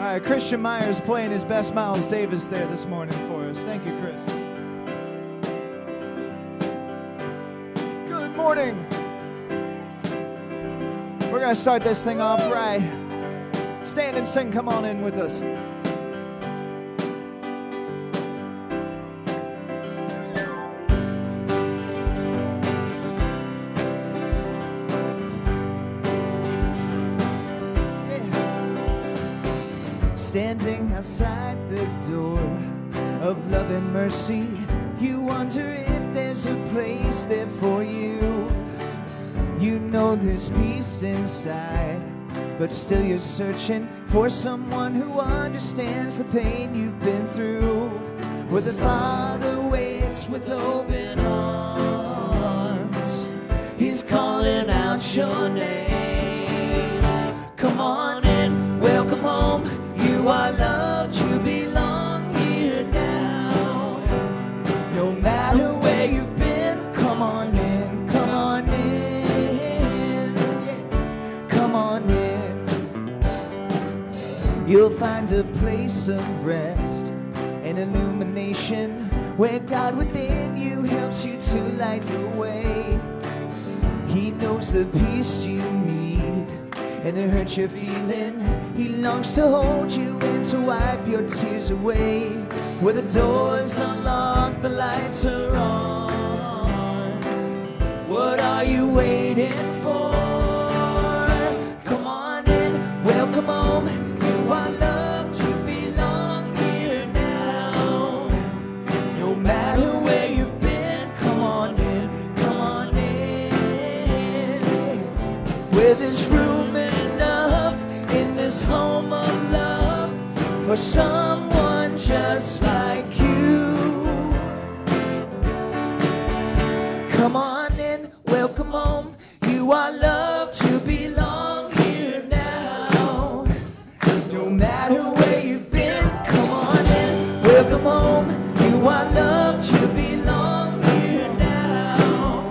All right, Christian Myers playing his best Miles Davis there this morning for us. Thank you, Chris. Good morning. We're going to start this thing off right. Stand and sing, come on in with us. standing outside the door of love and mercy. You wonder if there's a place there for you. You know there's peace inside, but still you're searching for someone who understands the pain you've been through. Where the Father waits with open arms. He's calling out your name. Come on in, welcome home. You are loved, you belong here now. No matter where you've been, come on in, come on in, come on in. You'll find a place of rest and illumination, where God within you helps you to light your way. He knows the peace you need and the hurt you're feeling. He longs to hold you and to wipe your tears away. Where the doors are locked, the lights are on. What are you waiting for? Come on in, welcome home. You are loved, you belong here now. No matter where you've been, come on in, come on in. Where there's room enough in this home of love for someone just like you. Come on in, welcome home. You are loved, you belong here now. No matter where you've been, come on in, welcome home. You are loved, you belong here now.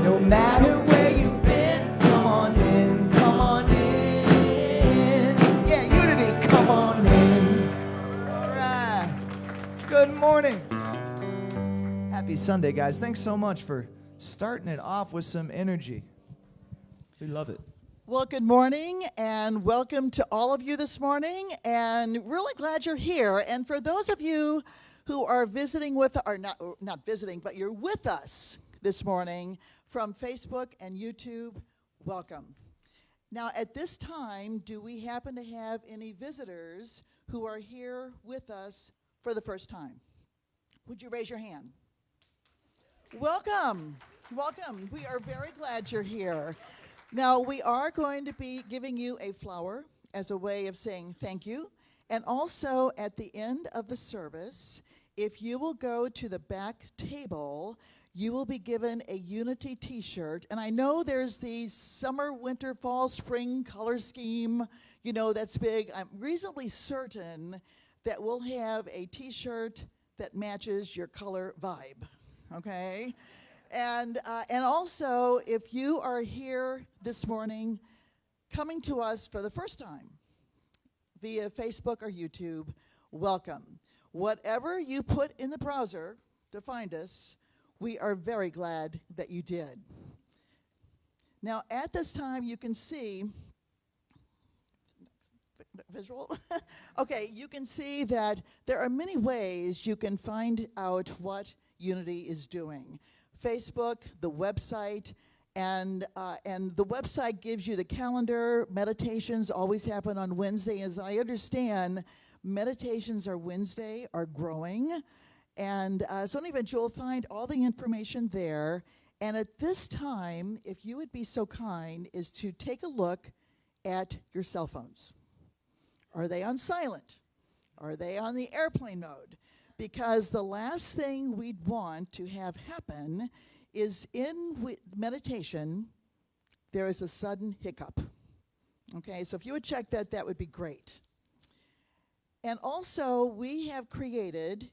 No matter where you've been, come on in, come on in. Yeah, unity, come on in. All right. Good morning. Happy Sunday, guys. Thanks so much for starting it off with some energy. We love it. Well, good morning and welcome to all of you this morning, and really glad you're here. And for those of you who are visiting with, or not visiting, but you're with us this morning from Facebook and YouTube, welcome. Now, at this time, do we happen to have any visitors who are here with us for the first time? Would you raise your hand? Welcome. Welcome. We are very glad you're here. Now, we are going to be giving you a flower as a way of saying thank you. And also, at the end of the service, if you will go to the back table, you will be given a Unity t-shirt. And I know there's the summer, winter, fall, spring color scheme, you know, that's big. I'm reasonably certain that we'll have a t-shirt that matches your color vibe, okay? And also, if you are here this morning coming to us for the first time via Facebook or YouTube, welcome. Whatever you put in the browser to find us, we are very glad that you did. Now, at this time, you can see, visual? Okay, you can see that there are many ways you can find out what Unity is doing. Facebook, the website, and the website gives you the calendar. Meditations always happen on Wednesday. As I understand, meditations are Wednesday, are growing. And so anyway, you'll find all the information there. And at this time, if you would be so kind, is to take a look at your cell phones. Are they on silent? Are they on the airplane mode? Because the last thing we'd want to have happen is in meditation, there is a sudden hiccup. Okay, so if you would check that, that would be great. And also, we have created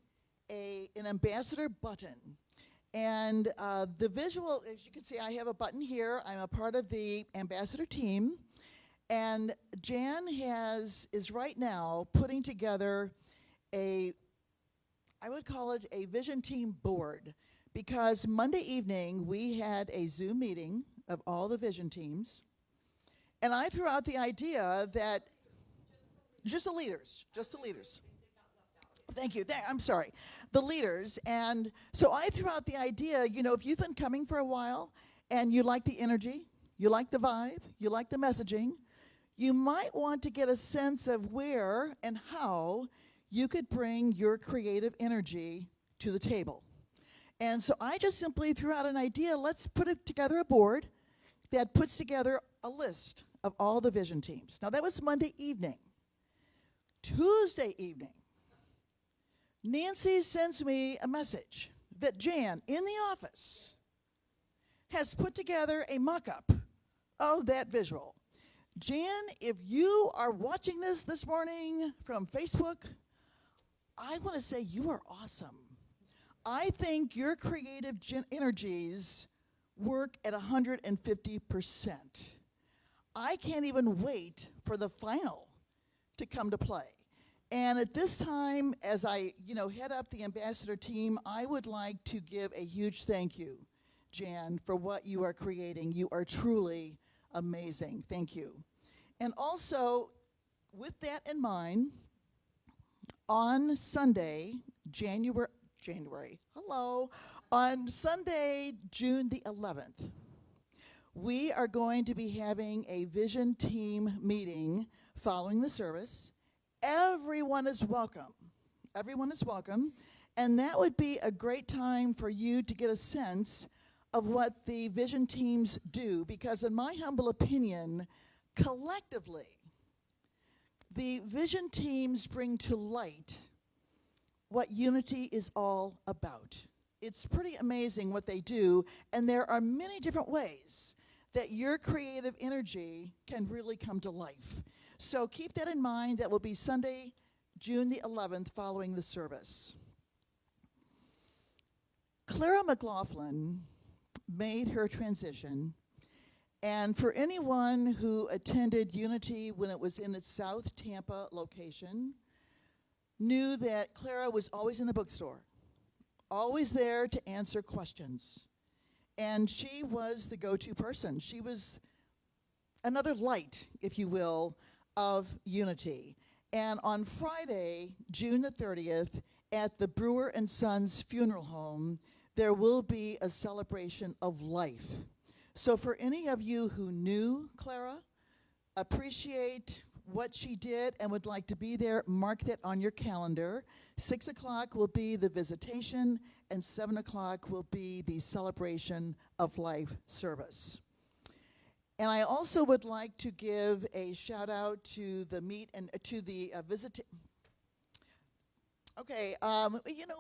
an ambassador button. And the visual, as you can see, I have a button here. I'm a part of the ambassador team. And Jan is right now putting together I would call it a vision team board, because Monday evening we had a Zoom meeting of all the vision teams, and I threw out the idea that just the leaders. Thank you. I'm sorry. The leaders. And so I threw out the idea, you know, if you've been coming for a while and you like the energy, you like the vibe, you like the messaging, you might want to get a sense of where and how you could bring your creative energy to the table. And so I just simply threw out an idea. Let's put together a board that puts together a list of all the vision teams. Now, that was Monday evening. Tuesday evening, Nancy sends me a message that Jan, in the office, has put together a mock-up of that visual. Jan, if you are watching this morning from Facebook, I want to say you are awesome. I think your creative energies work at 150%. I can't even wait for the final to come to play. And at this time, as I head up the ambassador team, I would like to give a huge thank you, Jan, for what you are creating. You are truly amazing. Thank you. And also, with that in mind, on Sunday, on Sunday, June the 11th, we are going to be having a vision team meeting following the service. Everyone is welcome. Everyone is welcome. And that would be a great time for you to get a sense of what the vision teams do, because in my humble opinion, collectively, the vision teams bring to light what unity is all about. It's pretty amazing what they do, and there are many different ways that your creative energy can really come to life. So keep that in mind. That will be Sunday, June the 11th, following the service. Clara McLaughlin made her transition, and for anyone who attended Unity when it was in its South Tampa location, knew that Clara was always in the bookstore, always there to answer questions. And she was the go-to person. She was another light, if you will, of Unity. And on Friday, June the 30th, at the Brewer and Sons Funeral Home, there will be a celebration of life. So for any of you who knew Clara, appreciate what she did and would like to be there, mark that on your calendar. 6 o'clock will be the visitation, and 7 o'clock will be the celebration of life service. And I also would like to give a shout out to the visit. Okay,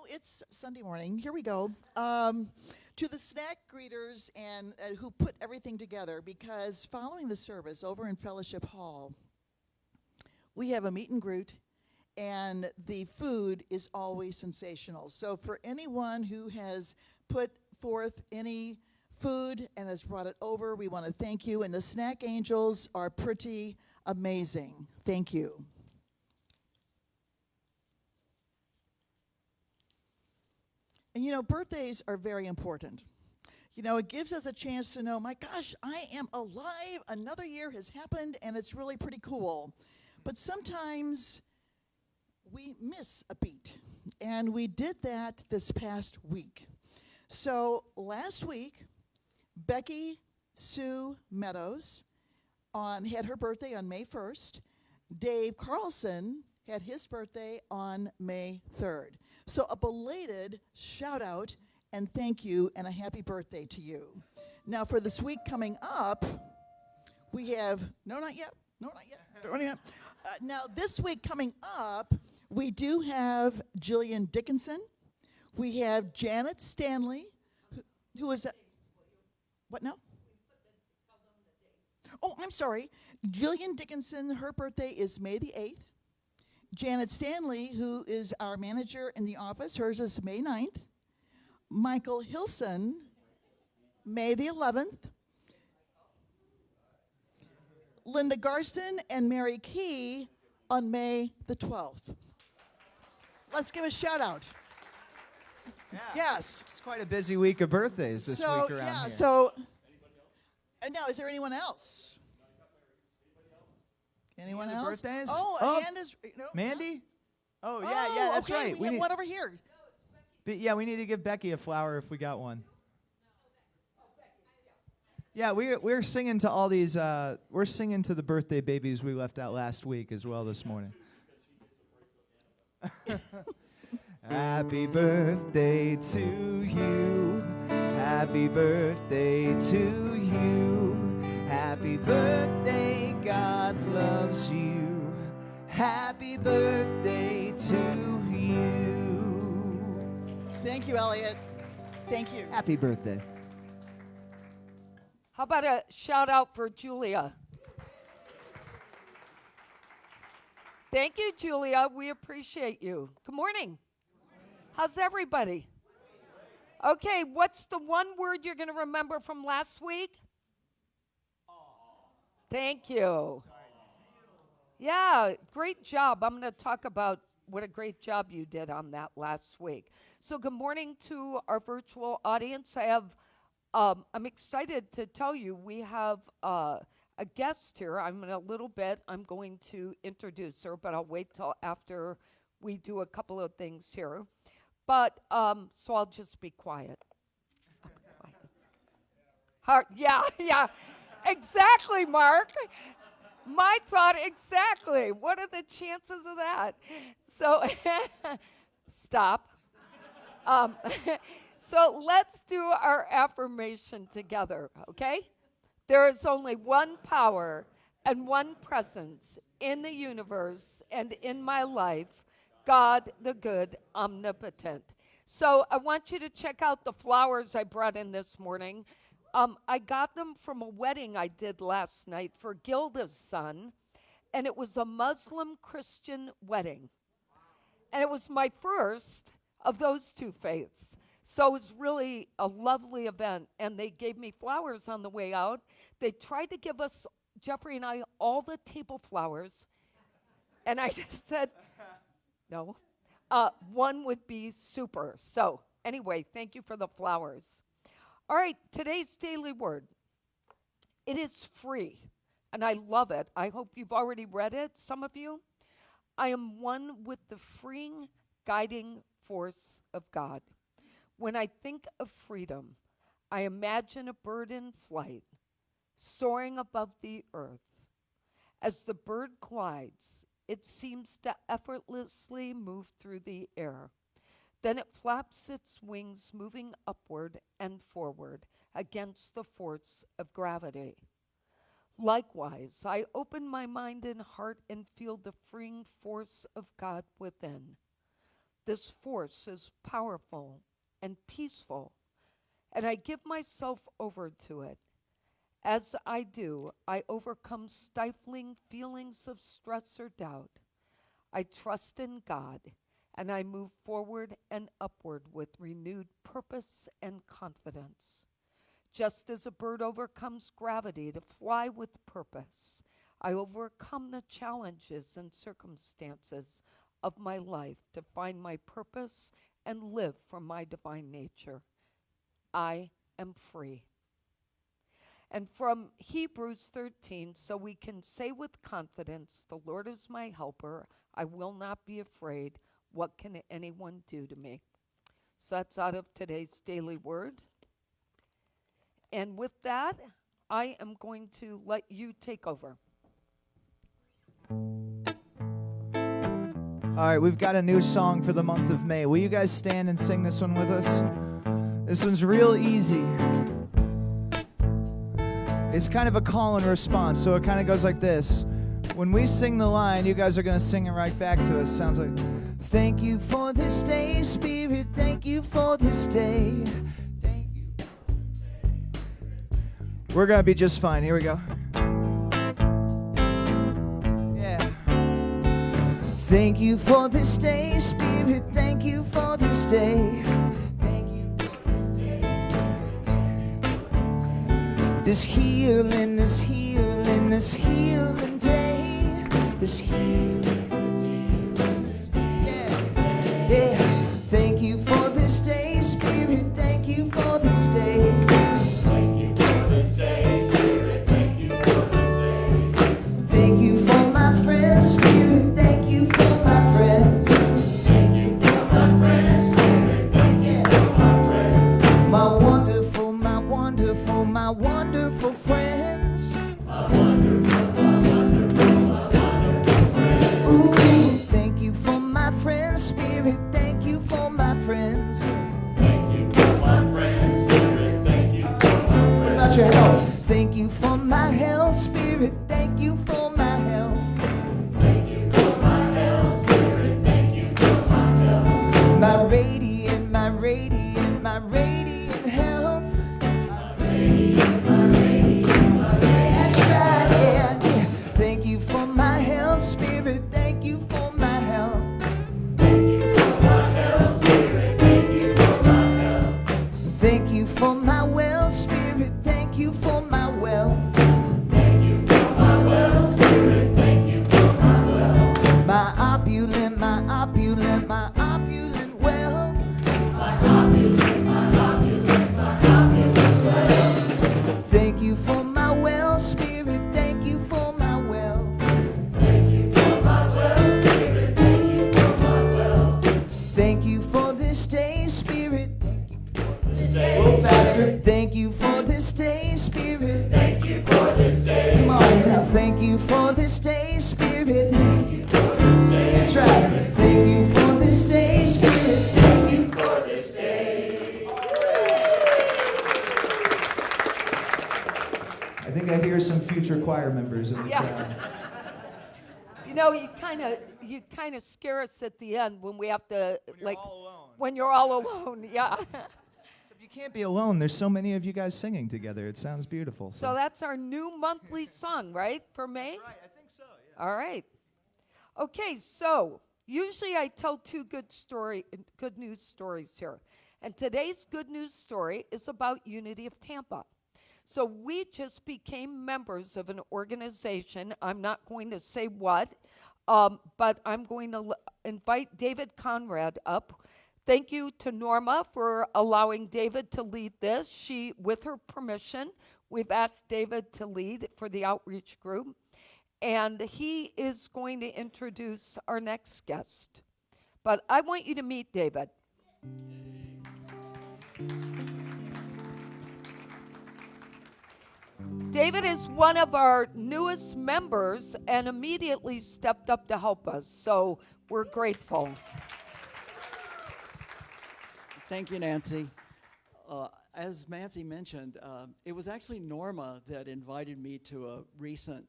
it's Sunday morning. Here we go. To the snack greeters and who put everything together, because following the service over in Fellowship Hall, we have a meet and greet, and the food is always sensational. So for anyone who has put forth any food and has brought it over, we want to thank you. And the snack angels are pretty amazing. Thank you. And birthdays are very important. It gives us a chance to know, my gosh, I am alive. Another year has happened, and it's really pretty cool. But sometimes we miss a beat, and we did that this past week. So last week, Becky Sue Meadows had her birthday on May 1st. Dave Carlson had his birthday on May 3rd. So a belated shout out and thank you and a happy birthday to you. Now for this week coming up, we have, not yet. Now this week coming up, we do have Jillian Dickinson. We have Janet Stanley, who is, what now? Oh, I'm sorry. Jillian Dickinson, her birthday is May the 8th. Janet Stanley, who is our manager in the office, hers is May 9th. Michael Hilson, May the 11th. Linda Garston and Mary Key on May the 12th. Let's give a shout out. Yeah. Yes. It's quite a busy week of birthdays this week around here. So now, is there anyone else? Anyone else? Birthdays? Oh, and is Mandy? Oh, yeah, that's okay. right. We have one over here. Yeah, we need to give Becky a flower if we got one. Yeah, we're singing to all these. We're singing to the birthday babies we left out last week as well this morning. Happy birthday to you. Happy birthday to you. Happy birthday, God loves you. Happy birthday to you. Thank you, Elliot. Thank you. Happy birthday. How about a shout out for Julia? Thank you, Julia. We appreciate you. Good morning. How's everybody? Okay, what's the one word you're going to remember from last week? Thank you. Yeah, great job. I'm going to talk about what a great job you did on that last week. So good morning to our virtual audience. I'm excited to tell you we have a guest here. I'm going to introduce her, but I'll wait till after we do a couple of things here. But, so I'll just be quiet. Yeah, exactly, Mark. My thought, exactly. What are the chances of that? So, stop. So let's do our affirmation together, okay? There is only one power and one presence in the universe and in my life, God the good, omnipotent. So I want you to check out the flowers I brought in this morning. I got them from a wedding I did last night for Gilda's son, and it was a Muslim Christian wedding. And it was my first of those two faiths. So it was really a lovely event, and they gave me flowers on the way out. They tried to give us, Jeffrey and I, all the table flowers, and I just said, no. One would be super. So anyway, thank you for the flowers. All right, today's daily word. It is free, and I love it. I hope you've already read it, some of you. I am one with the freeing, guiding force of God. When I think of freedom, I imagine a bird in flight, soaring above the earth. As the bird glides, it seems to effortlessly move through the air. Then it flaps its wings, moving upward and forward against the force of gravity. Likewise, I open my mind and heart and feel the freeing force of God within. This force is powerful and peaceful, and I give myself over to it. As I do, I overcome stifling feelings of stress or doubt. I trust in God, and I move forward and upward with renewed purpose and confidence. Just as a bird overcomes gravity to fly with purpose, I overcome the challenges and circumstances of my life to find my purpose and live from my divine nature. I am free. And from Hebrews 13, so we can say with confidence, the Lord is my helper. I will not be afraid. What can anyone do to me? So that's out of today's daily word. And with that, I am going to let you take over. All right, we've got a new song for the month of May. Will you guys stand and sing this one with us? This one's real easy. It's kind of a call and response, so it kind of goes like this. When we sing the line, you guys are going to sing it right back to us. Sounds like, thank you for this day, Spirit, thank you for this day. Thank you. We're going to be just fine. Here we go. Yeah. Thank you for this day, Spirit, thank you for this day. This healing day, this healing, yeah. Thank you for this day, Spirit, thank you for this day. Thank you for this day, Spirit, thank you for this day. Thank you for my friends, Spirit, thank you for my friends. Thank you for my friends, Spirit, thank you for my friends. My wonderful about your health? Thank you for my health, Spirit. Thank you for my health. Thank you for my health, Spirit. Thank you for my health. My radiant, my radiant, my radiant health. My radiant, my radiant, my radiant. That's right, yeah, yeah. Thank you for my health, Spirit. Thank you for my health. Thank you for my wealth, Spirit. Thank you for my wealth. Thank you for my wealth, Spirit. Thank you for my wealth. My opulent, my opulent, my opulent wealth. My opulent, my opulent, my opulent wealth. Thank you for my wealth, Spirit. Thank you for my wealth. Thank you for my wealth, Spirit. Thank you for my wealth. Thank you for this day, Spirit. A little faster. Thank you for this day, Spirit. Thank you for this day. Come on now. Thank you for this day, Spirit. Thank you for this day. That's right. Thank you for this day, Spirit. Thank you for this day. I think I hear some future choir members in the crowd. You know, you kind of scare us at the end when we have to when you're all alone. Yeah. You can't be alone. There's so many of you guys singing together. It sounds beautiful. So that's our new monthly song, right, for May? That's right. I think so, yeah. All right. Okay, so usually I tell two good news stories here. And today's good news story is about Unity of Tampa. So we just became members of an organization. I'm not going to say what, but I'm going to invite David Conrad up. Thank you to Norma for allowing David to lead this. With her permission, we've asked David to lead for the outreach group. And he is going to introduce our next guest. But I want you to meet David. David is one of our newest members and immediately stepped up to help us. So we're grateful. Thank you, Nancy. As Nancy mentioned, it was actually Norma that invited me to a recent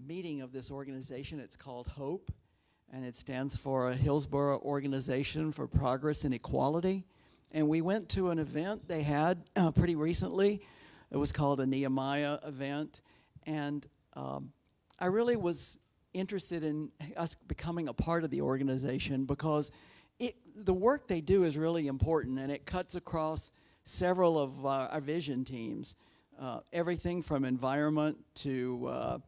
meeting of this organization. It's called HOPE, and it stands for Hillsborough Organization for Progress and Equality. And we went to an event they had pretty recently. It was called a Nehemiah event. And I really was interested in us becoming a part of the organization because the work they do is really important, and it cuts across several of our vision teams. Everything from environment to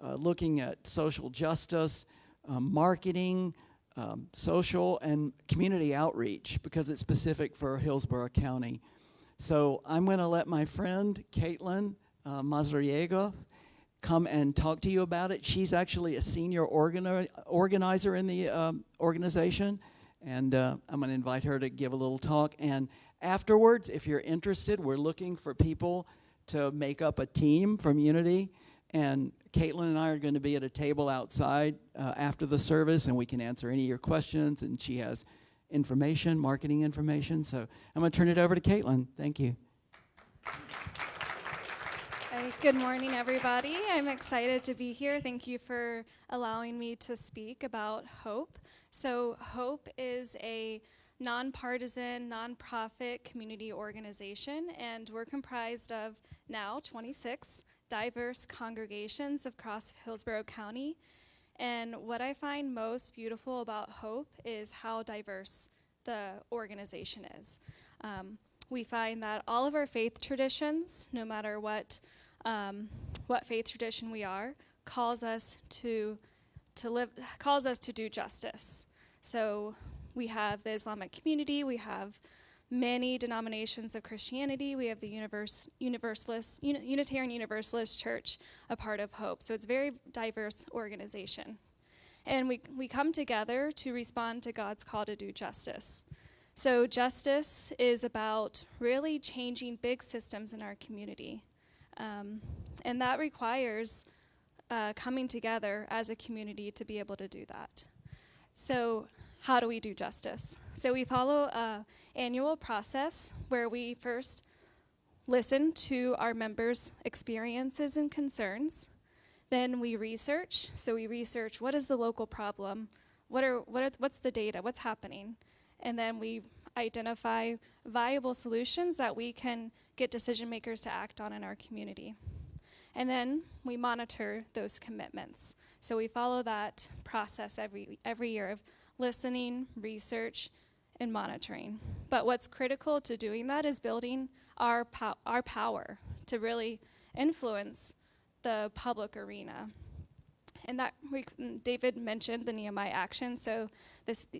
looking at social justice, marketing, social and community outreach, because it's specific for Hillsborough County. So I'm going to let my friend Caitlin Mazariega come and talk to you about it. She's actually a senior organizer in the organization. And I'm going to invite her to give a little talk. And afterwards, if you're interested, we're looking for people to make up a team from Unity. And Caitlin and I are going to be at a table outside after the service, and we can answer any of your questions. And she has information, marketing information. So I'm going to turn it over to Caitlin. Thank you. Hi, good morning, everybody. I'm excited to be here. Thank you for allowing me to speak about HOPE. So HOPE is a nonpartisan, nonprofit community organization, and we're comprised of now 26 diverse congregations across Hillsborough County. And what I find most beautiful about HOPE is how diverse the organization is. We find that all of our faith traditions, no matter what faith tradition we are, calls us to do justice. So we have the Islamic community, we have many denominations of Christianity, we have the Unitarian Universalist Church, a part of HOPE. So it's a very diverse organization. And we come together to respond to God's call to do justice. So justice is about really changing big systems in our community. And that requires coming together as a community to be able to do that. So how do we do justice? So we follow an annual process where we first listen to our members' experiences and concerns. Then we research. So we research what is the local problem, what's the data, what's happening, and then we identify viable solutions that we can get decision makers to act on in our community. And then we monitor those commitments. So we follow that process every year of listening, research, and monitoring. But what's critical to doing that is building our power to really influence the public arena. And that David mentioned the Nehemiah Action. So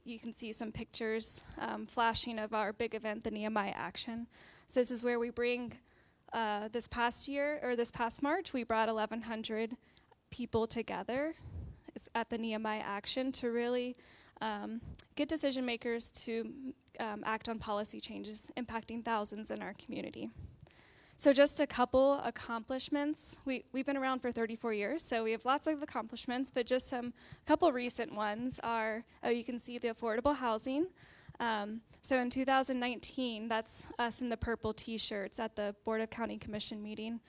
you can see some pictures flashing of our big event, the Nehemiah Action. So this is where we bring this past March, we brought 1,100 people together. It's at the Nehemiah Action to really get decision makers to act on policy changes impacting thousands in our community. So just a couple accomplishments. We've been around for 34 years, so we have lots of accomplishments, but just a couple recent ones are, you can see the affordable housing. So in 2019, that's us in the purple t-shirts at the Board of County Commission meeting.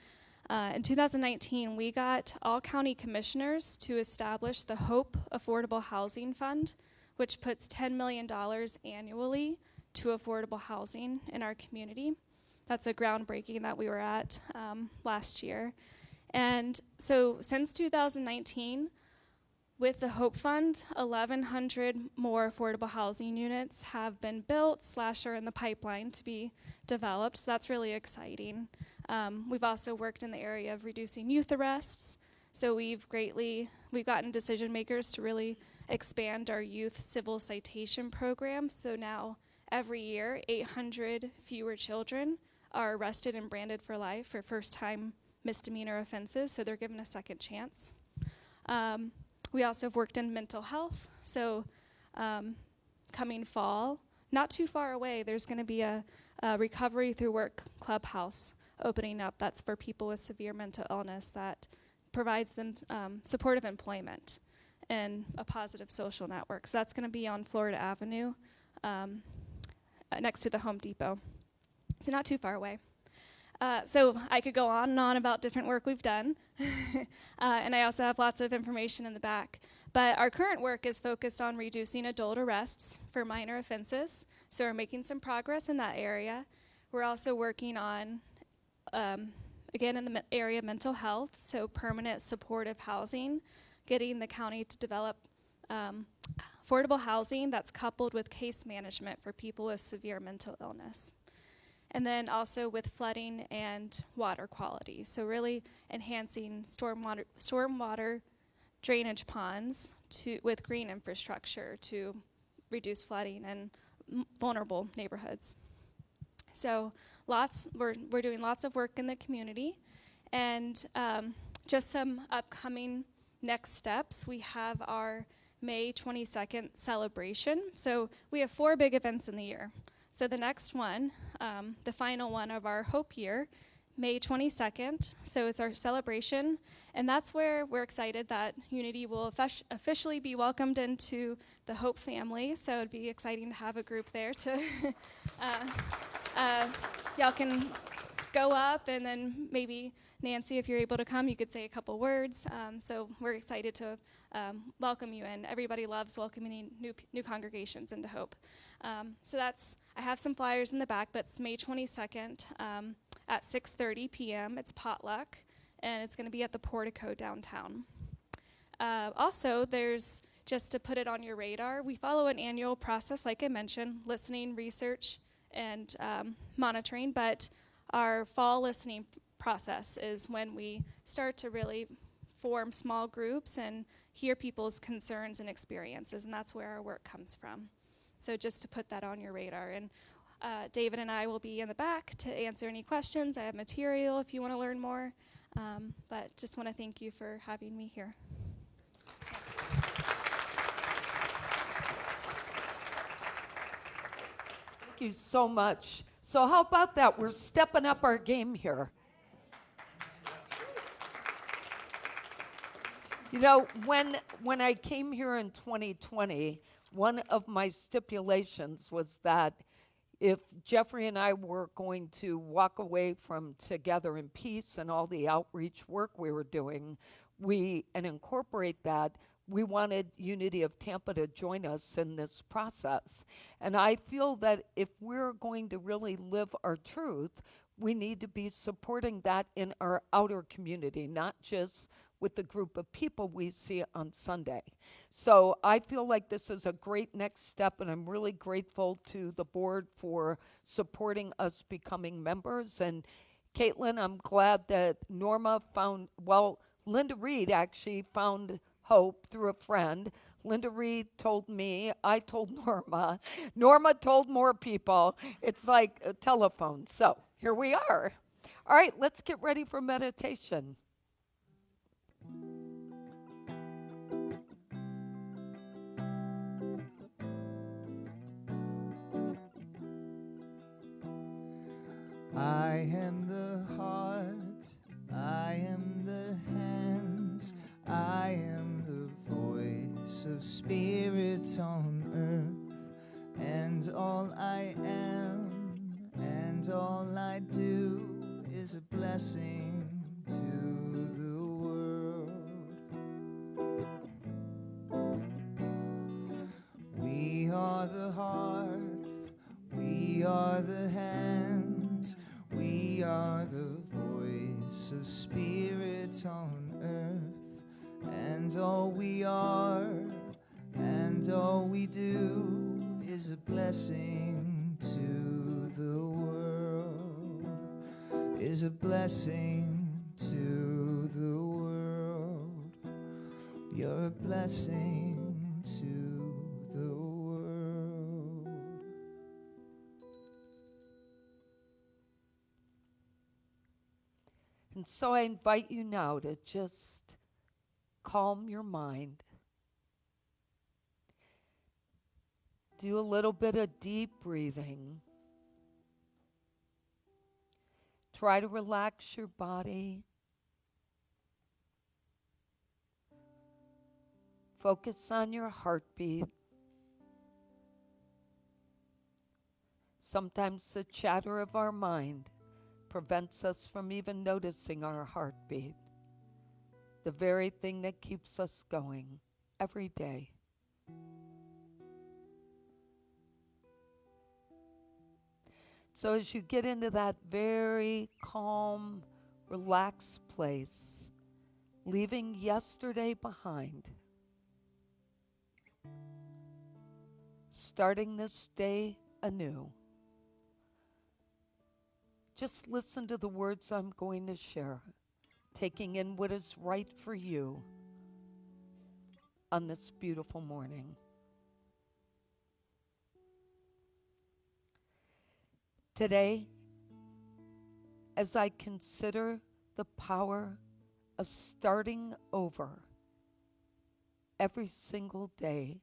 In 2019, we got all county commissioners to establish the HOPE Affordable Housing Fund, which puts $10 million annually to affordable housing in our community. That's a groundbreaking that we were at last year. And so since 2019, with the HOPE Fund, 1,100 more affordable housing units have been built / are in the pipeline to be developed, so that's really exciting. We've also worked in the area of reducing youth arrests, so we've gotten decision makers to really expand our youth civil citation program, so now every year 800 fewer children are arrested and branded for life for first-time misdemeanor offenses, so they're given a second chance. We also have worked in mental health, so coming fall, not too far away, there's going to be a Recovery Through Work clubhouse opening up. That's for people with severe mental illness that provides them supportive employment and a positive social network. So that's going to be on Florida Avenue next to the Home Depot. So not too far away. So I could go on and on about different work we've done. And I also have lots of information in the back. But our current work is focused on reducing adult arrests for minor offenses. So we're making some progress in that area. We're also working on, again, in the area of mental health, so permanent supportive housing, getting the county to develop affordable housing that's coupled with case management for people with severe mental illness. And then also with flooding and water quality. So really enhancing stormwater drainage ponds with green infrastructure to reduce flooding in vulnerable neighborhoods. So we're doing lots of work in the community. And just some upcoming next steps. We have our May 22nd celebration. So we have 4 big events in the year. So the next one, the final one of our HOPE year, May 22nd, so it's our celebration, and that's where we're excited that Unity will officially be welcomed into the HOPE family, so it'd be exciting to have a group there to, y'all can go up, and then maybe Nancy, if you're able to come, you could say a couple words, so we're excited to welcome you in. Everybody loves welcoming new congregations into HOPE. So I have some flyers in the back, but it's May 22nd at 6:30 p.m. It's potluck, and it's going to be at the Portico downtown. Also, there's, just to put it on your radar, we follow an annual process, like I mentioned, listening, research, and monitoring, but our fall listening process is when we start to really form small groups and hear people's concerns and experiences, and that's where our work comes from. So just to put that on your radar. And David and I will be in the back to answer any questions. I have material if you want to learn more. But just want to thank you for having me here. Thank you so much. So how about that? We're stepping up our game here. You know, when I came here in 2020, one of my stipulations was that if Jeffrey and I were going to walk away from Together in Peace and all the outreach work we were doing, and incorporate that, we wanted Unity of Tampa to join us in this process. And I feel that if we're going to really live our truth, we need to be supporting that in our outer community, not just with the group of people we see on Sunday. So I feel like this is a great next step, and I'm really grateful to the board for supporting us becoming members. And Caitlin, I'm glad that Linda Reed actually found Hope through a friend. Linda Reed told me, I told Norma. Norma told more people. It's like a telephone. So here we are. All right, let's get ready for meditation. I am the heart, I am the hands, I am the voice of spirit on earth, and all I am and all I do is a blessing to the world. We are the heart, we are the hands, we are the voice of spirit on earth, and all we are and all we do is a blessing to the world, is a blessing to the world. You're a blessing to the world. And so I invite you now to just calm your mind. Do a little bit of deep breathing. Try to relax your body. Focus on your heartbeat. Sometimes the chatter of our mind prevents us from even noticing our heartbeat, the very thing that keeps us going every day. So as you get into that very calm, relaxed place, leaving yesterday behind, starting this day anew, just listen to the words I'm going to share, taking in what is right for you on this beautiful morning. Today, as I consider the power of starting over every single day,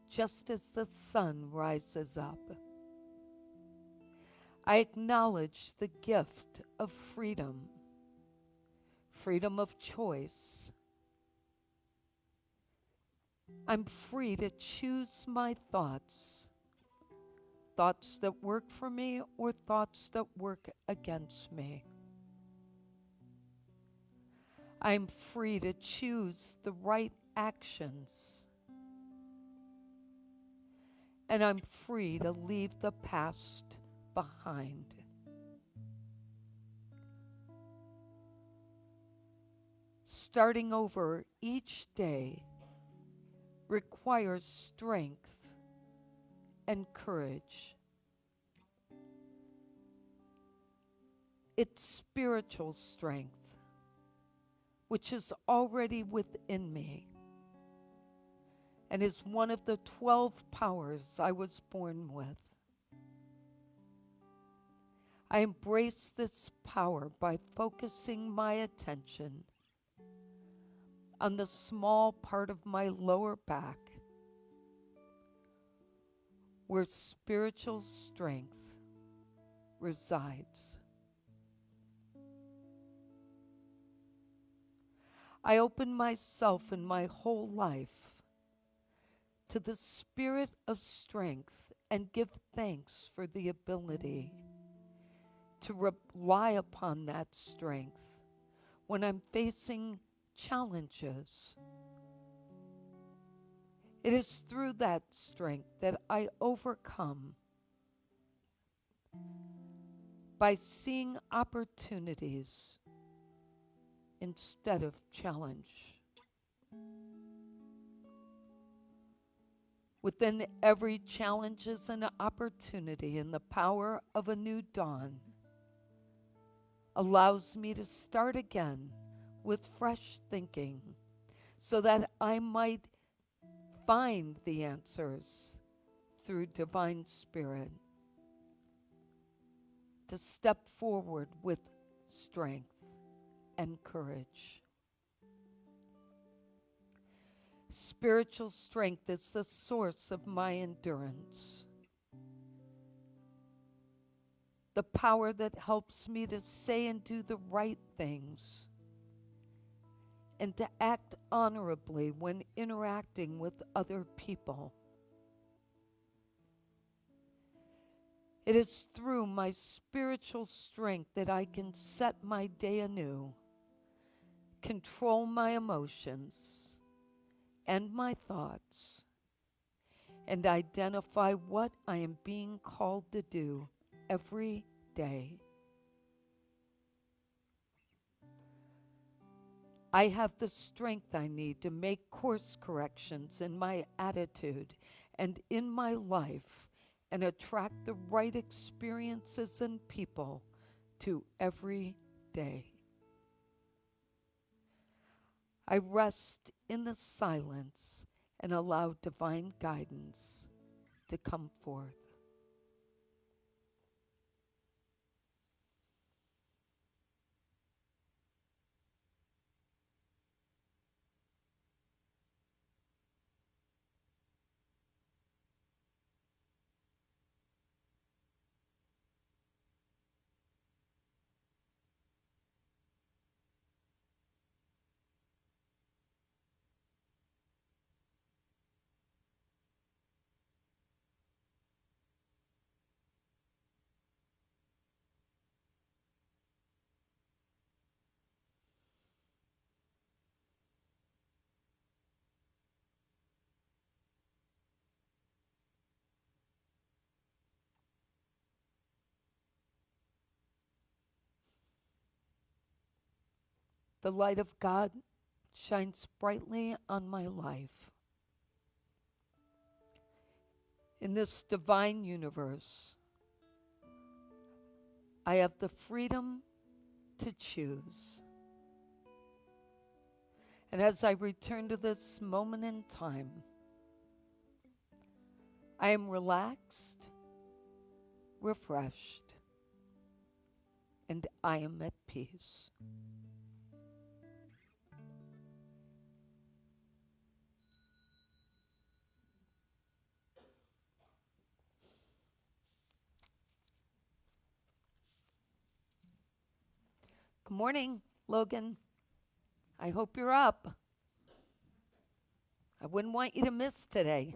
just as the sun rises up, I acknowledge the gift of freedom, freedom of choice. I'm free to choose my thoughts, thoughts that work for me or thoughts that work against me. I'm free to choose the right actions. And I'm free to leave the past behind. Starting over each day requires strength and courage. It's spiritual strength, which is already within me and is one of the 12 powers I was born with. I embrace this power by focusing my attention on the small part of my lower back where spiritual strength resides. I open myself and my whole life to the spirit of strength and give thanks for the ability to rely upon that strength when I'm facing challenges. It is through that strength that I overcome by seeing opportunities instead of challenge. Within every challenge is an opportunity, and the power of a new dawn allows me to start again with fresh thinking so that I might find the answers through divine spirit, to step forward with strength and courage. Spiritual strength is the source of my endurance, the power that helps me to say and do the right things, and to act honorably when interacting with other people. It is through my spiritual strength that I can set my day anew, control my emotions and my thoughts, and identify what I am being called to do every day. I have the strength I need to make course corrections in my attitude and in my life and attract the right experiences and people to every day. I rest in the silence and allow divine guidance to come forth. The light of God shines brightly on my life. In this divine universe, I have the freedom to choose. And as I return to this moment in time, I am relaxed, refreshed, and I am at peace. Good morning, Logan. I hope you're up. I wouldn't want you to miss today.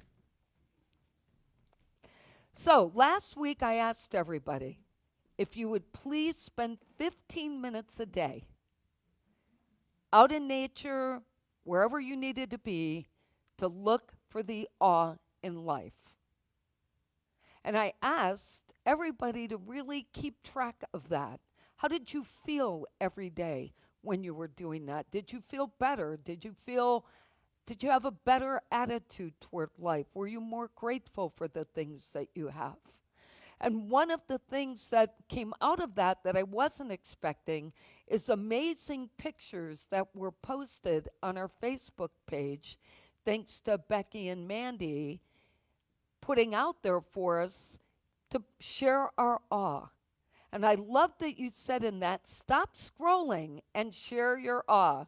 So, last week I asked everybody if you would please spend 15 minutes a day out in nature, wherever you needed to be, to look for the awe in life. And I asked everybody to really keep track of that. How did you feel every day when you were doing that? Did you feel better? Did you have a better attitude toward life? Were you more grateful for the things that you have? And one of the things that came out of that I wasn't expecting is amazing pictures that were posted on our Facebook page, thanks to Becky and Mandy putting out there for us to share our awe. And I love that you said in that, stop scrolling and share your awe.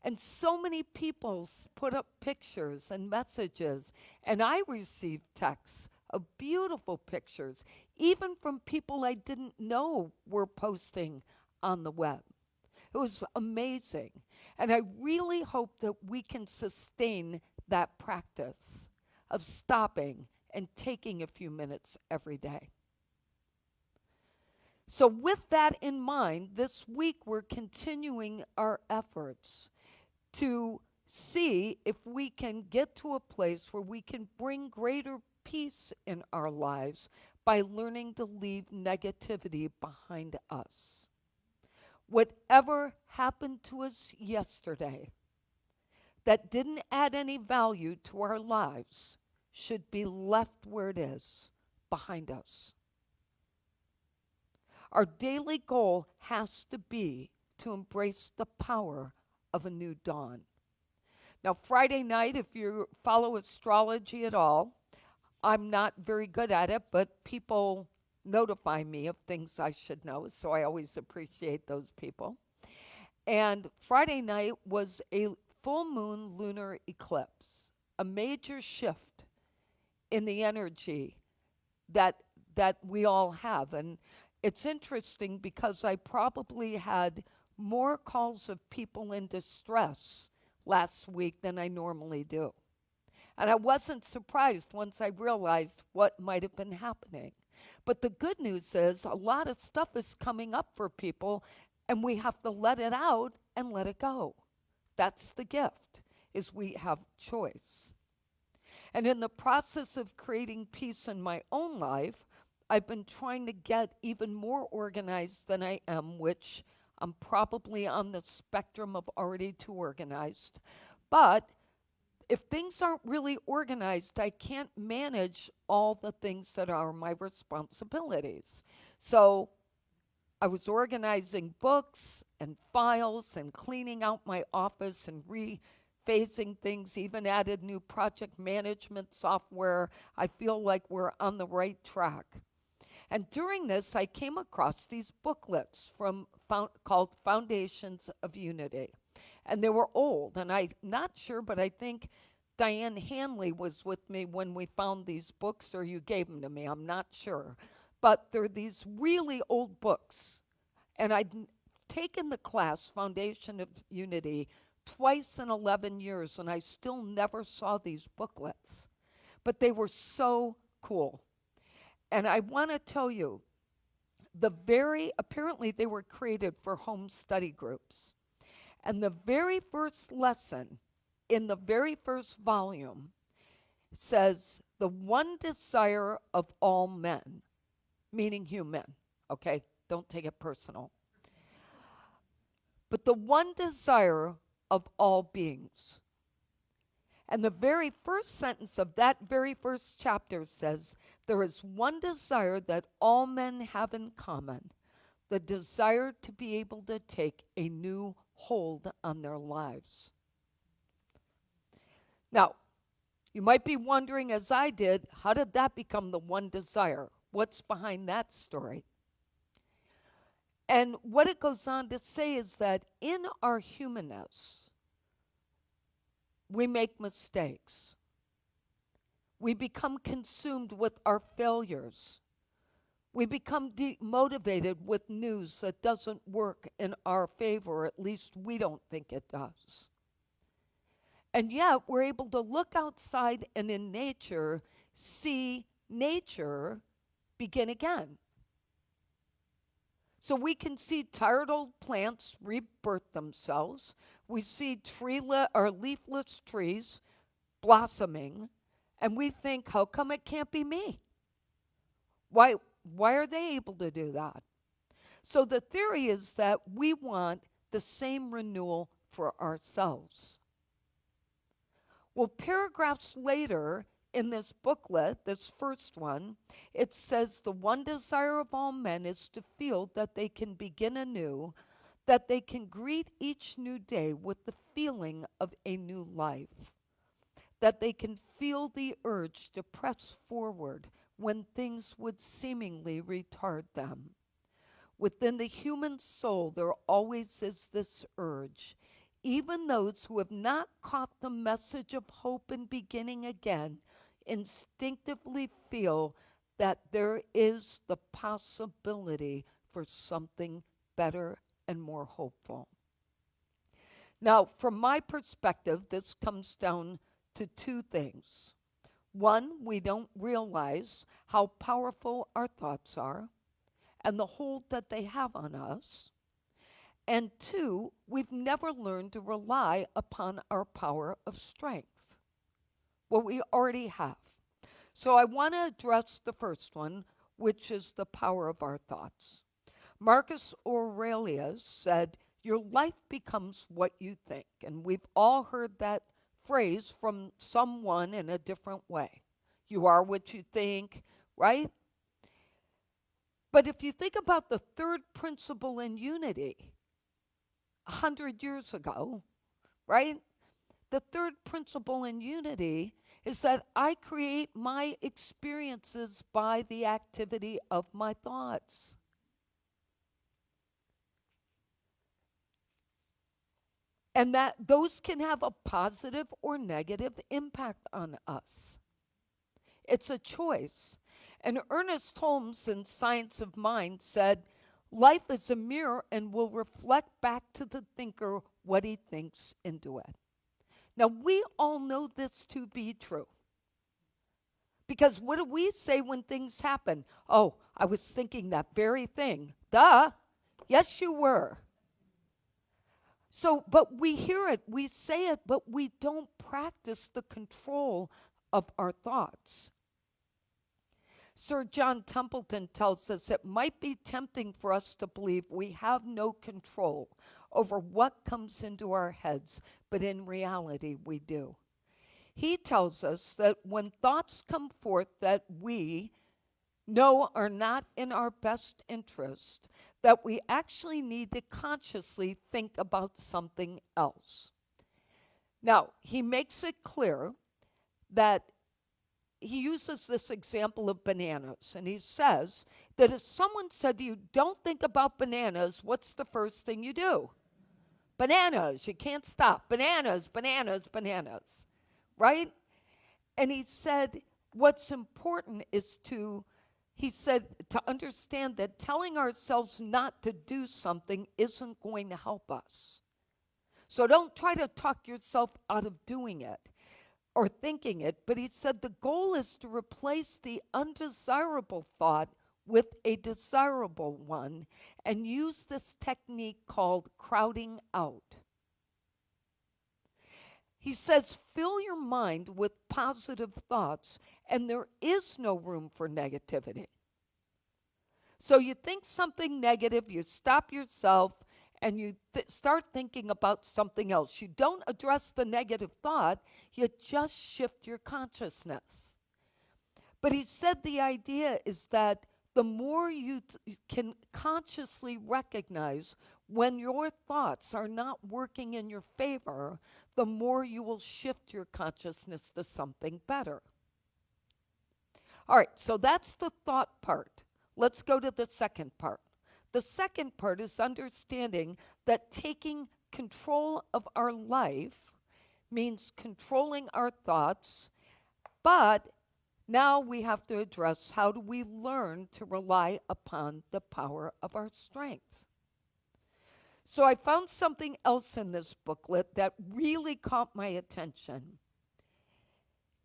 And so many people put up pictures and messages, and I received texts of beautiful pictures, even from people I didn't know were posting on the web. It was amazing. And I really hope that we can sustain that practice of stopping and taking a few minutes every day. So with that in mind, this week we're continuing our efforts to see if we can get to a place where we can bring greater peace in our lives by learning to leave negativity behind us. Whatever happened to us yesterday that didn't add any value to our lives should be left where it is, behind us. Our daily goal has to be to embrace the power of a new dawn. Now, Friday night, if you follow astrology at all, I'm not very good at it, but people notify me of things I should know, so I always appreciate those people. And Friday night was a full moon lunar eclipse, a major shift in the energy that we all have. And it's interesting because I probably had more calls of people in distress last week than I normally do. And I wasn't surprised once I realized what might have been happening. But the good news is a lot of stuff is coming up for people, and we have to let it out and let it go. That's the gift, is we have choice. And in the process of creating peace in my own life, I've been trying to get even more organized than I am, which I'm probably on the spectrum of already too organized. But if things aren't really organized, I can't manage all the things that are my responsibilities. So I was organizing books and files and cleaning out my office and rephasing things, even added new project management software. I feel like we're on the right track. And during this, I came across these booklets called Foundations of Unity. And they were old, and I'm not sure, but I think Diane Hanley was with me when we found these books, or you gave them to me, I'm not sure. But they're these really old books. And I'd taken the class, Foundation of Unity, twice in 11 years, and I still never saw these booklets. But they were so cool. And I want to tell you, apparently they were created for home study groups. And the very first lesson in the very first volume says, the one desire of all men, meaning human, okay? Don't take it personal. But the one desire of all beings. And the very first sentence of that very first chapter says, there is one desire that all men have in common, the desire to be able to take a new hold on their lives. Now, you might be wondering, as I did, how did that become the one desire? What's behind that story? And what it goes on to say is that in our humanness, we make mistakes. We become consumed with our failures. We become demotivated with news that doesn't work in our favor, or at least we don't think it does. And yet we're able to look outside and in nature, see nature begin again. So we can see tired old plants rebirth themselves. We see leafless trees blossoming, and we think, how come it can't be me? Why are they able to do that? So the theory is that we want the same renewal for ourselves. Well, paragraphs later in this booklet, this first one, it says the one desire of all men is to feel that they can begin anew, that they can greet each new day with the feeling of a new life, that they can feel the urge to press forward when things would seemingly retard them. Within the human soul, there always is this urge. Even those who have not caught the message of hope and beginning again instinctively feel that there is the possibility for something better and more hopeful. Now, from my perspective, this comes down to two things. One, we don't realize how powerful our thoughts are and the hold that they have on us. And two, we've never learned to rely upon our power of strength, what we already have. So I want to address the first one, which is the power of our thoughts. Marcus Aurelius said, "Your life becomes what you think." And we've all heard that phrase from someone in a different way. You are what you think, right? But if you think about the third principle in unity, 100 years ago, right? The third principle in unity is that I create my experiences by the activity of my thoughts. And that those can have a positive or negative impact on us. It's a choice. And Ernest Holmes in Science of Mind said, life is a mirror and will reflect back to the thinker what he thinks into it. Now, we all know this to be true. Because what do we say when things happen? Oh, I was thinking that very thing. Duh. Yes, you were. So, but we hear it, we say it, but we don't practice the control of our thoughts. Sir John Templeton tells us it might be tempting for us to believe we have no control over what comes into our heads, but in reality we do. He tells us that when thoughts come forth that we know are not in our best interest, that we actually need to consciously think about something else. Now, he makes it clear that he uses this example of bananas, and he says that if someone said to you, don't think about bananas, what's the first thing you do? Bananas, you can't stop. Bananas, bananas, bananas, right? And he said what's important is to understand that telling ourselves not to do something isn't going to help us. So don't try to talk yourself out of doing it or thinking it, but he said the goal is to replace the undesirable thought with a desirable one and use this technique called crowding out. He says, fill your mind with positive thoughts, and there is no room for negativity. So you think something negative, you stop yourself, and you start thinking about something else. You don't address the negative thought, you just shift your consciousness. But he said the idea is that the more you can consciously recognize when your thoughts are not working in your favor, the more you will shift your consciousness to something better. All right, so that's the thought part. Let's go to the second part. The second part is understanding that taking control of our life means controlling our thoughts, but now we have to address how do we learn to rely upon the power of our strength. So I found something else in this booklet that really caught my attention.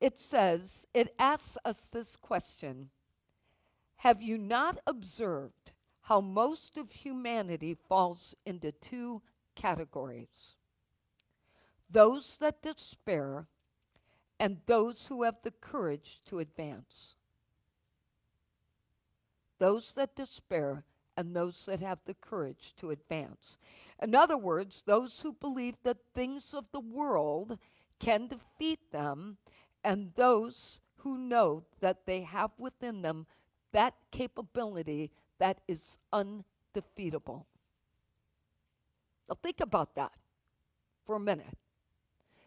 It asks us this question: have you not observed how most of humanity falls into two categories? Those that despair and those who have the courage to advance. Those that despair and those that have the courage to advance. In other words, those who believe that things of the world can defeat them, and those who know that they have within them that capability that is undefeatable. Now think about that for a minute.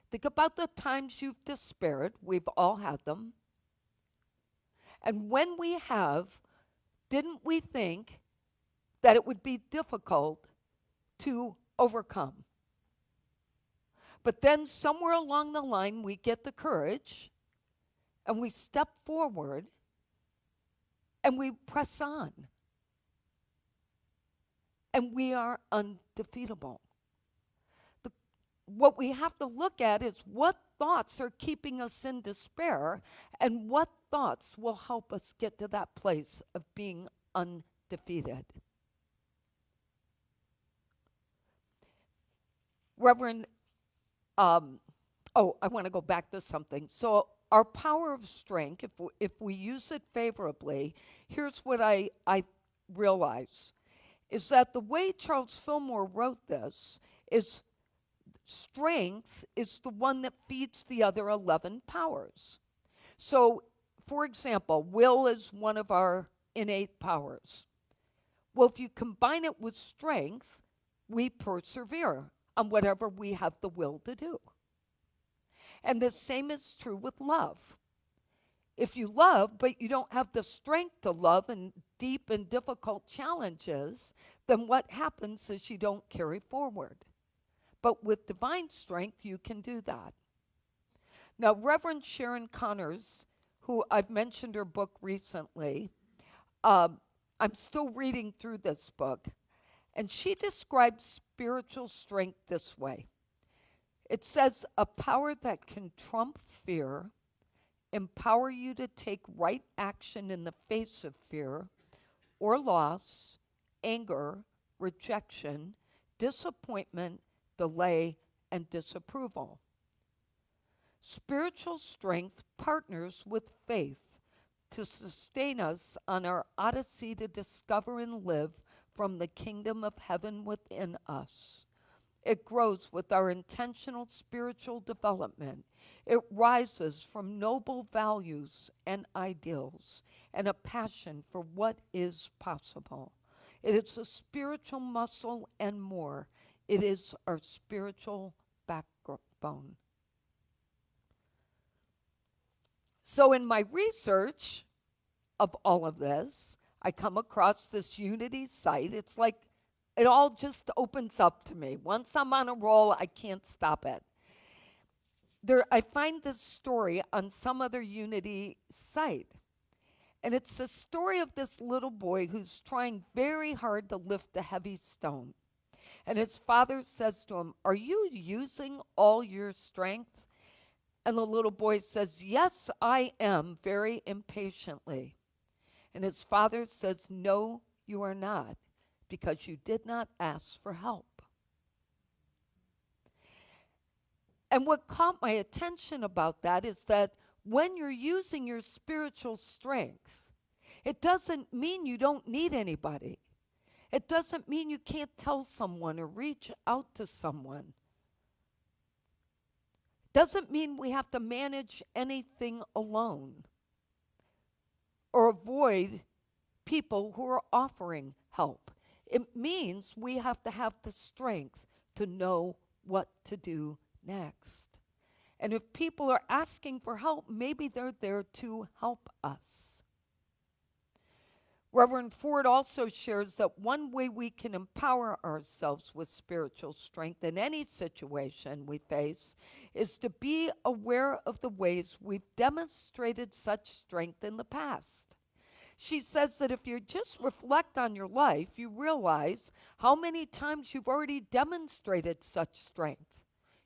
Think about the times you've despaired. We've all had them. And when we have, didn't we think that it would be difficult to overcome? But then somewhere along the line, we get the courage and we step forward and we press on. And we are undefeatable. What we have to look at is what thoughts are keeping us in despair, and what thoughts will help us get to that place of being undefeated. Reverend, I want to go back to something. So our power of strength, if we use it favorably, here's what I realize, is that the way Charles Fillmore wrote this is strength is the one that feeds the other 11 powers. So, for example, will is one of our innate powers. Well, if you combine it with strength, we persevere on whatever we have the will to do. And the same is true with love. If you love, but you don't have the strength to love in deep and difficult challenges, then what happens is you don't carry forward. But with divine strength, you can do that. Now, Reverend Sharon Connors, who I've mentioned her book recently, I'm still reading through this book, and she describes spiritual strength this way. It says, a power that can trump fear, empower you to take right action in the face of fear or loss, anger, rejection, disappointment, delay, and disapproval. Spiritual strength partners with faith to sustain us on our odyssey to discover and live from the kingdom of heaven within us. It grows with our intentional spiritual development. It rises from noble values and ideals and a passion for what is possible. It is a spiritual muscle and more. It is our spiritual backbone. So in my research of all of this, I come across this Unity site. It's like it all just opens up to me. Once I'm on a roll, I can't stop it. I find this story on some other Unity site. And it's the story of this little boy who's trying very hard to lift a heavy stone. And his father says to him, "Are you using all your strength?" And the little boy says, "Yes, I am," very impatiently. And his father says, "No, you are not, because you did not ask for help." And what caught my attention about that is that when you're using your spiritual strength, it doesn't mean you don't need anybody. It doesn't mean you can't tell someone or reach out to someone. Doesn't mean we have to manage anything alone or avoid people who are offering help. It means we have to have the strength to know what to do next. And if people are asking for help, maybe they're there to help us. Reverend Ford also shares that one way we can empower ourselves with spiritual strength in any situation we face is to be aware of the ways we've demonstrated such strength in the past. She says that if you just reflect on your life, you realize how many times you've already demonstrated such strength.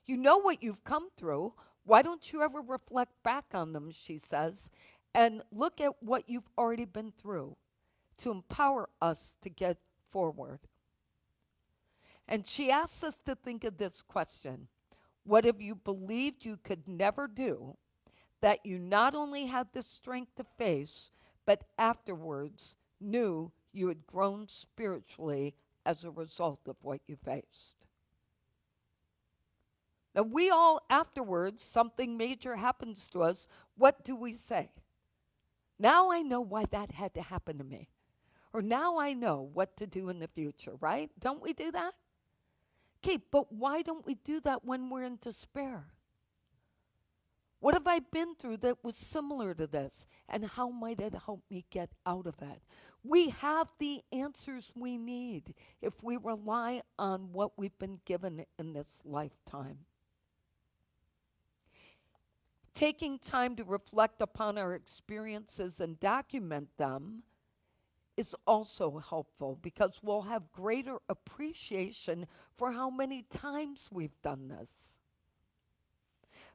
You know what you've come through. Why don't you ever reflect back on them, she says, and look at what you've already been through to empower us to get forward. And she asks us to think of this question: what have you believed you could never do that you not only had the strength to face, but afterwards knew you had grown spiritually as a result of what you faced? Now, we all, afterwards, something major happens to us, what do we say? Now I know why that had to happen to me. Or now I know what to do in the future, right? Don't we do that? Okay, but why don't we do that when we're in despair? What have I been through that was similar to this? And how might it help me get out of it? We have the answers we need if we rely on what we've been given in this lifetime. Taking time to reflect upon our experiences and document them is also helpful because we'll have greater appreciation for how many times we've done this.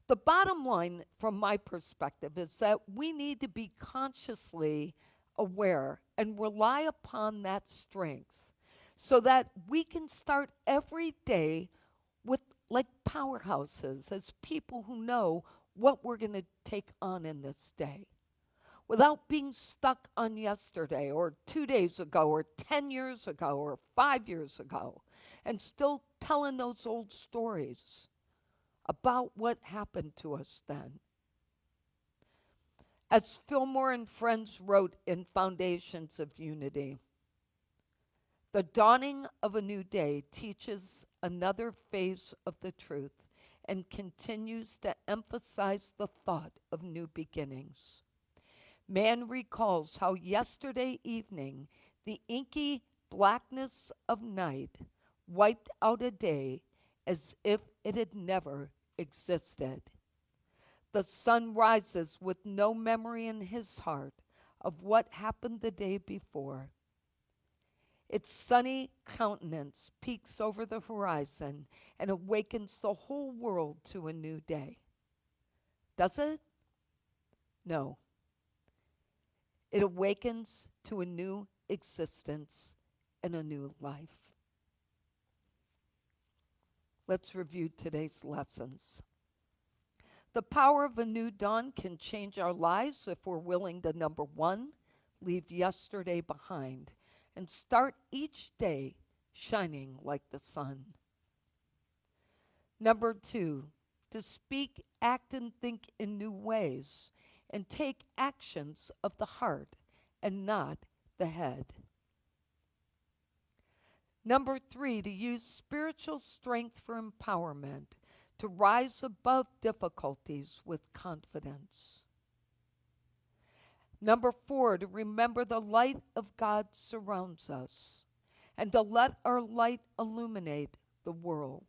The bottom line, from my perspective, is that we need to be consciously aware and rely upon that strength so that we can start every day with like powerhouses as people who know what we're going to take on in this day without being stuck on yesterday or 2 days ago or 10 years ago or 5 years ago and still telling those old stories about what happened to us then. As Fillmore and Friends wrote in Foundations of Unity, the dawning of a new day teaches another phase of the truth and continues to emphasize the thought of new beginnings. Man recalls how yesterday evening the inky blackness of night wiped out a day as if it had never existed. The sun rises with no memory in his heart of what happened the day before. Its sunny countenance peeks over the horizon and awakens the whole world to a new day. Does it? No. It awakens to a new existence and a new life. Let's review today's lessons. The power of a new dawn can change our lives if we're willing to, number one, leave yesterday behind and start each day shining like the sun. Number two, to speak, act, and think in new ways and take actions of the heart and not the head. Number three, to use spiritual strength for empowerment, to rise above difficulties with confidence. Number four, to remember the light of God surrounds us and to let our light illuminate the world.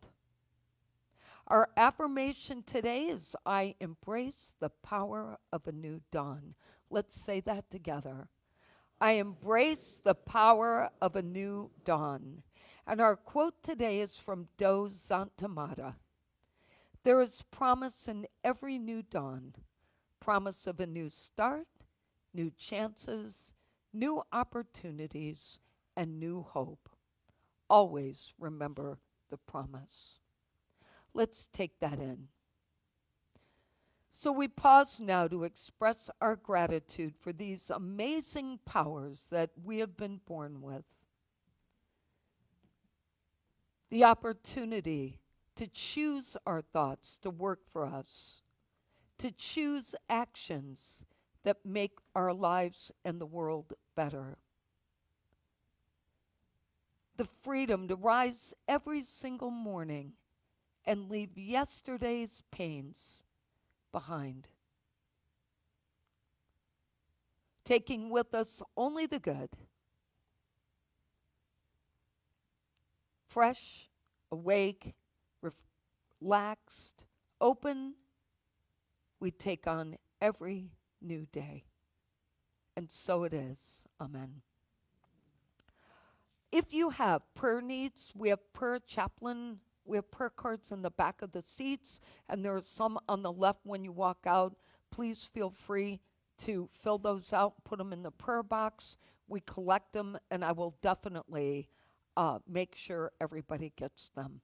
Our affirmation today is, I embrace the power of a new dawn. Let's say that together. I embrace the power of a new dawn. And our quote today is from Do Zantamata. There is promise in every new dawn, promise of a new start, new chances, new opportunities, and new hope. Always remember the promise. Let's take that in. So we pause now to express our gratitude for these amazing powers that we have been born with. The opportunity to choose our thoughts to work for us, to choose actions that make our lives and the world better. The freedom to rise every single morning and leave yesterday's pains behind. Taking with us only the good. Fresh, awake, relaxed, open, we take on every new day. And so it is. Amen. If you have prayer needs, we have prayer chaplain. We have prayer cards in the back of the seats, and there are some on the left when you walk out. Please feel free to fill those out, put them in the prayer box. We collect them, and I will definitely make sure everybody gets them.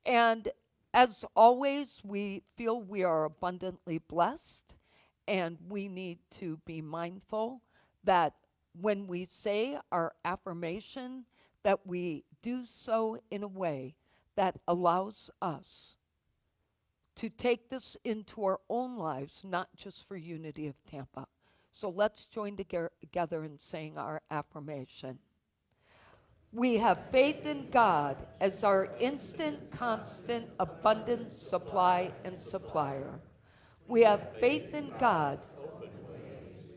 And as always, we feel we are abundantly blessed, and we need to be mindful that when we say our affirmation, that we do so in a way that allows us to take this into our own lives, not just for Unity of Tampa. So let's join together in saying our affirmation. We have faith in God as our instant, constant, abundant supply and supplier. We have faith in God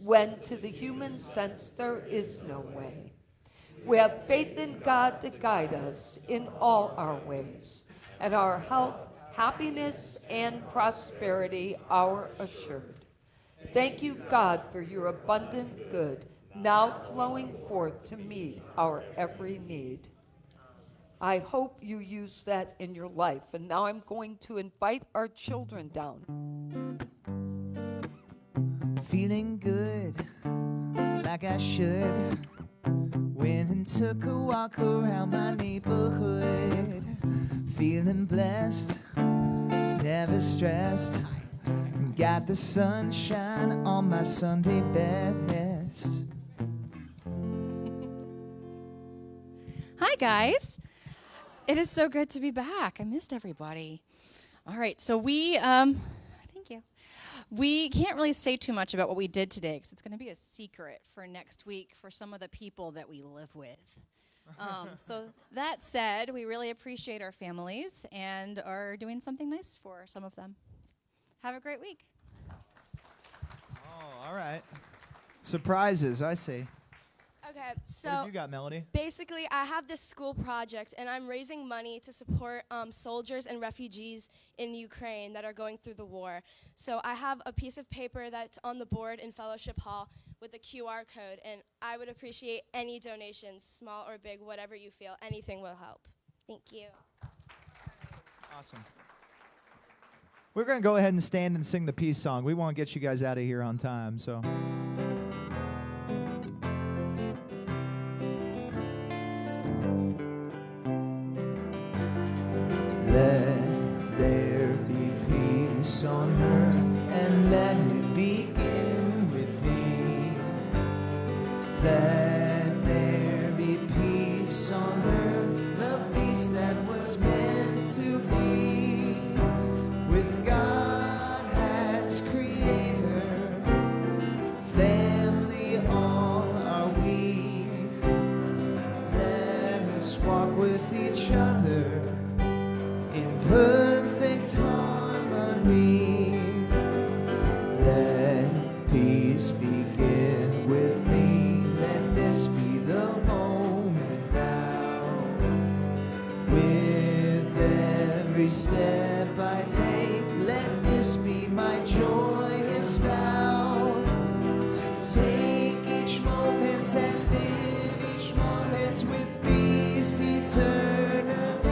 when to the human sense there is no way. We have faith in God to guide us in all our ways, and our health, happiness, and prosperity are assured. Thank you, God, for your abundant good, now flowing forth to meet our every need. I hope you use that in your life. And now I'm going to invite our children down. Feeling good, like I should. Went and took a walk around my neighborhood. Feeling blessed, never stressed. Got the sunshine on my Sunday best. Hi, guys. It is so good to be back. I missed everybody. All right, so thank you. We can't really say too much about what we did today because it's going to be a secret for next week for some of the people that we live with. So that said, we really appreciate our families and are doing something nice for some of them. Have a great week. Oh, all right. Surprises, I see. Okay, What so have you got, Melody? basically, I have this school project, and I'm raising money to support soldiers and refugees in Ukraine that are going through the war. So I have a piece of paper that's on the board in Fellowship Hall with a QR code, and I would appreciate any donations, small or big, whatever you feel. Anything will help. Thank you. Awesome. We're going to go ahead and stand and sing the peace song. We want to get you guys out of here on time, so. Let there be peace on earth, and let it begin with me. Let there be peace on earth, the peace that was meant to be. With God as creator, family all are we. Let us walk with each other in perfect harmony. Let peace begin with me. Let this be the moment now. With every step I take, let this be my joyous vow. To take each moment and live each moment with peace eternally.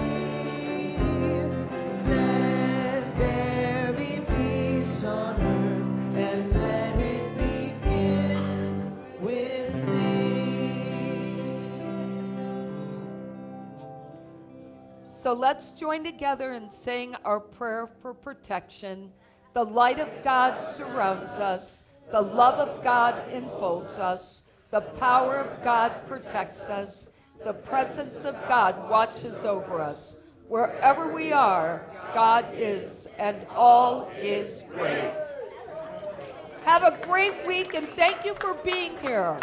Let there be peace on earth, and let it begin with me. So let's join together and sing our prayer for protection. The light of God surrounds us. The love of God enfolds us. The power of God protects us. The presence of God watches over us. Wherever we are, God is, and all is great. Have a great week, and thank you for being here.